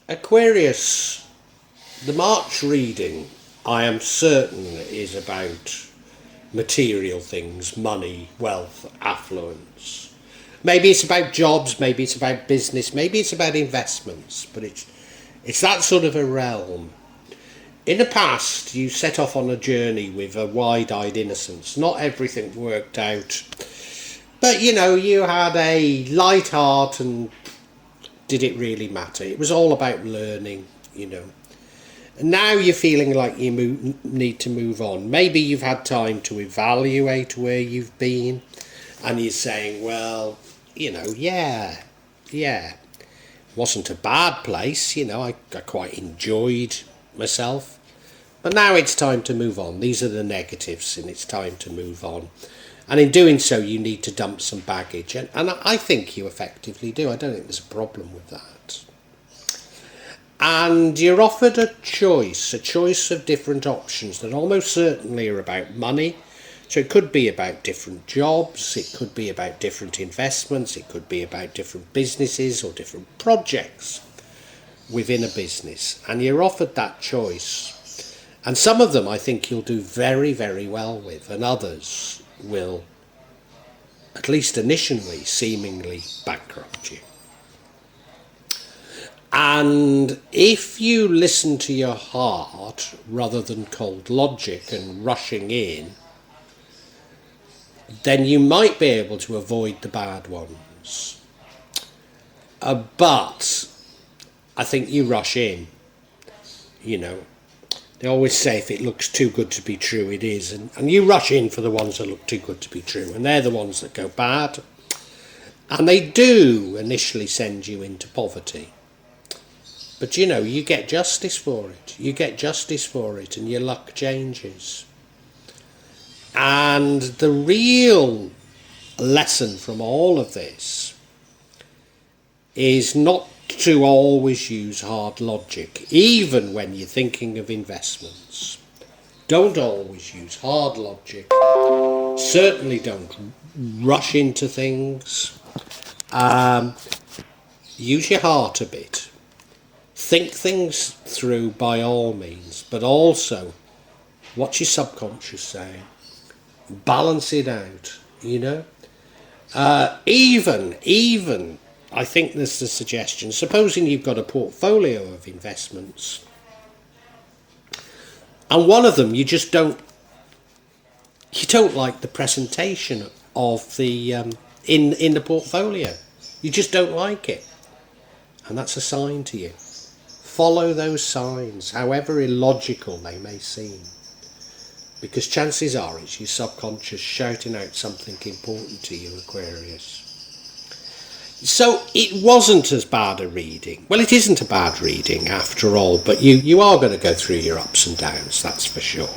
Aquarius, the March reading, I am certain, is about material things, money, wealth, affluence. Maybe it's about jobs, maybe it's about business, maybe it's about investments, but it's that sort of a realm. In the past, you set off on a journey with a wide-eyed innocence. Not everything worked out, but you had a light heart, and did it really matter? It was all about learning, And now you're feeling like you need to move on. Maybe you've had time to evaluate where you've been, and you're saying, well, yeah, it wasn't a bad place, I quite enjoyed myself. But now it's time to move on. These are the negatives, and it's time to move on. And in doing so, you need to dump some baggage. And I think you effectively do. I don't think there's a problem with that. And you're offered a choice of different options that almost certainly are about money. So it could be about different jobs, it could be about different investments, it could be about different businesses or different projects within a business. And you're offered that choice. And some of them I think you'll do very, very well with, and others will, at least initially, seemingly bankrupt you. And if you listen to your heart rather than cold logic and rushing in, then you might be able to avoid the bad ones. But I think you rush in. They always say if it looks too good to be true, it is. And you rush in for the ones that look too good to be true. And they're the ones that go bad. And they do initially send you into poverty. But you get justice for it. You get justice for it, and your luck changes. And the real lesson from all of this is not to always use hard logic, even when you're thinking of investments. Don't always use hard logic. Certainly don't rush into things. Use your heart a bit. Think things through by all means, but also what's your subconscious saying? Balance it out, Even I think there's the suggestion, supposing you've got a portfolio of investments, and one of them you don't like the presentation of the in the portfolio. You just don't like it, and that's a sign to you. Follow those signs, however illogical they may seem, because chances are it's your subconscious shouting out something important to you, Aquarius. So it wasn't as bad a reading. Well, it isn't a bad reading after all, but you are going to go through your ups and downs, that's for sure.